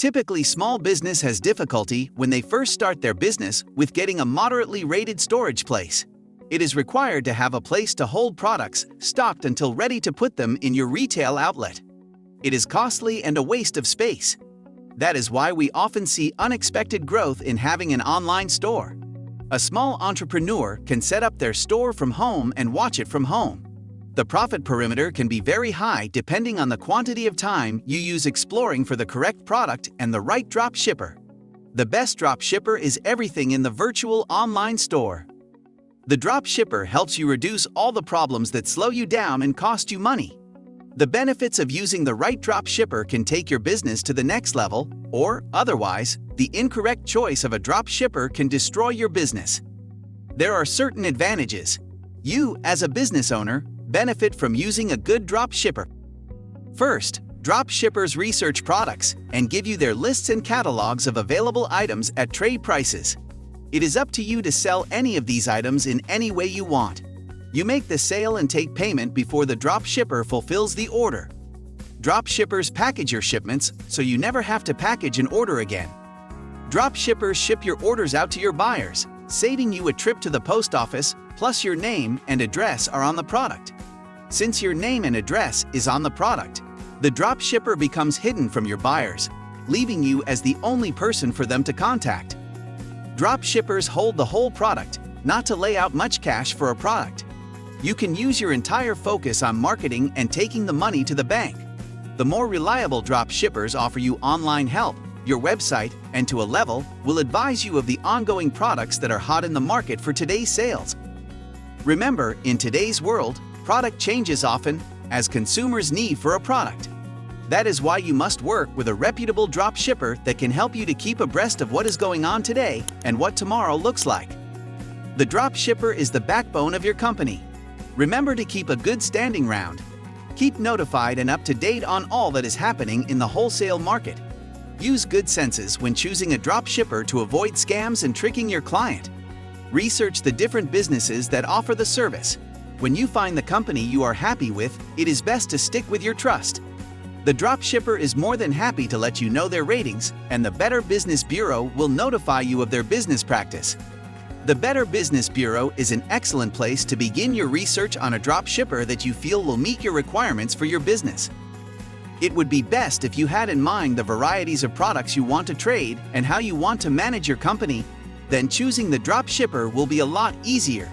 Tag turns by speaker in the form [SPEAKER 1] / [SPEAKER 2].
[SPEAKER 1] Typically, small business has difficulty when they first start their business with getting a moderately rated storage place. It is required to have a place to hold products stocked until ready to put them in your retail outlet. It is costly and a waste of space. That is why we often see unexpected growth in having an online store. A small entrepreneur can set up their store from home and watch it from home. The profit perimeter can be very high depending on the quantity of time you use exploring for the correct product and the right drop shipper. The best drop shipper is everything in the virtual online store. The drop shipper helps you reduce all the problems that slow you down and cost you money. The benefits of using the right drop shipper can take your business to the next level, or, otherwise, the incorrect choice of a drop shipper can destroy your business. There are certain advantages. You, as a business owner, benefit from using a good drop shipper. First, drop shippers research products and give you their lists and catalogs of available items at trade prices. It is up to you to sell any of these items in any way you want. You make the sale and take payment before the drop shipper fulfills the order. Drop shippers package your shipments so you never have to package an order again. Drop shippers ship your orders out to your buyers, saving you a trip to the post office, plus your name and address are on the product. Since your name and address is on the product, the drop shipper becomes hidden from your buyers, leaving you as the only person for them to contact. Drop shippers hold the whole product, not to lay out much cash for a product. You can use your entire focus on marketing and taking the money to the bank. The more reliable drop shippers offer you online help, your website, and to a level, will advise you of the ongoing products that are hot in the market for today's sales. Remember, in today's world, product changes often as consumers' need for a product. That is why you must work with a reputable drop shipper that can help you to keep abreast of what is going on today and what tomorrow looks like. The drop shipper is the backbone of your company. Remember to keep a good standing round. Keep notified and up to date on all that is happening in the wholesale market. Use good senses when choosing a drop shipper to avoid scams and tricking your client. Research the different businesses that offer the service. When you find the company you are happy with, it is best to stick with your trust. The drop shipper is more than happy to let you know their ratings, and the Better Business Bureau will notify you of their business practice. The Better Business Bureau is an excellent place to begin your research on a drop shipper that you feel will meet your requirements for your business. It would be best if you had in mind the varieties of products you want to trade and how you want to manage your company. Then choosing the drop shipper will be a lot easier.